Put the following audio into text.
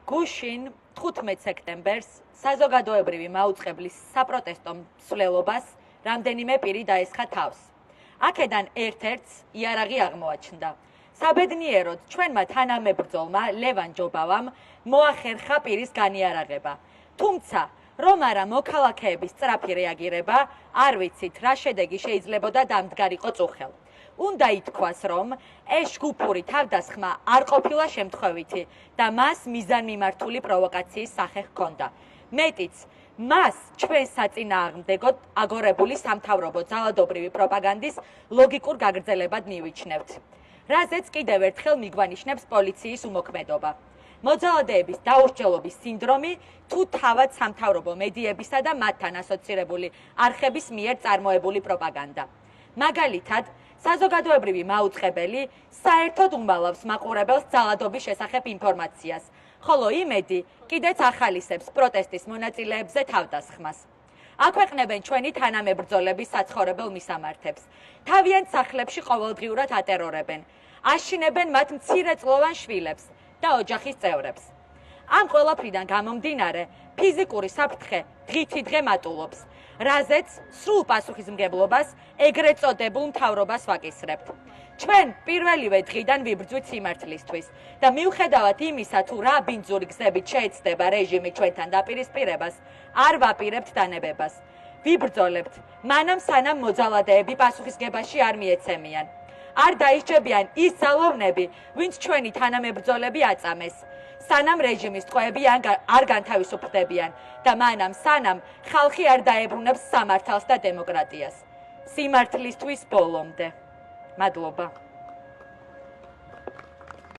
გუშინ 15 სექტემბერს საზოგადოებრივი მაუწყებლის საპროტესტო მსვლელობას რამდენიმე პირი დაესხა თავს. აქედან ერთ-ერთს იარაღი აღმოაჩნდა. საბედნიეროდ ჩვენმა თანამებრძოლმა ლევან ჯობავამ მოახერხა პირის განიარაღება. თუმცა რომ არა მოქალაქეების სწრაფი რეაგირება, არ ვიცით რა შედეგი შეიძლებოდა დამდგარიყო წუხელ. უნდა ითქვას, რომ ეს ჯგუფური თავდასხმა არ ყოფილა შემთხვევითი და მას მიზანმიმართული პროვოკაციის სახე ჰქონდა. მეტიც, მას ჩვენ საწინააღმდეგოდ აგორებული სამთავრობო ძალადობრივი პროპაგანდის ლოგიკურ გაგრძელებად მივიჩნევთ. რაზეც კიდევ ერთხელ მიგვანიშნებს პოლიციის უმოქმედობა. მოძალადეების დაურჩელობის სინდრომი თუ თავად სამთავრობო მედიებისა და მათთან ასოცირებული არხების მიერ წარმოებული პროპაგანდა. მაგალითად, საზოგადოებრივი მაუწყებელი საერთოდ უმალავს მაყურებელს ძალადობის შესახებ ინფორმაციას, ხოლო იმედი კიდეც ახალისებს პროტესტის მონაწილეებზე თავდასხმას. აქვეყნებენ ჩვენი თანამებრძოლების საცხოვრებელ მისამართებს. თავიანთ სახლებში ყოველდღიურად ატერორებენ. აშინებენ მათ მცირეწლოვან შვილებს და ოჯახის წევრებს. ამ ყველაფრიდან გამომდინარე, ფიზიკური საფრთხე დღითიდღე მატულობს, რაზეც სრულ პასუხისმგებლობას ეგრეთ წოდებულ მთავრობას ვაკისრებთ. ჩვენ პირველივე დღიდან ვიბრძვით სიმართლისთვის და მიუხედავად იმისა, თუ რა ბინძური გზებით შეეცდება რეჟიმი ჩვენთან დაპირისპირებას, არ ვაპირებთ დანებებას. ვიბრძოლებთ, მანამ სანამ მოძალადეები პასუხისგებაში არ მიეცემიან. არ დაისჯებიან ის ძალოვნები, ვინც ჩვენი თანამებრძოლები აწამეს. სანამ რეჟიმის ტყვეები არ განთავისუფლდებიან და მანამ სანამ ხალხი არ დაებრუნებს სამართალს და დემოკრატიას. სიმართლისთვის ბოლომდე. მადლობა.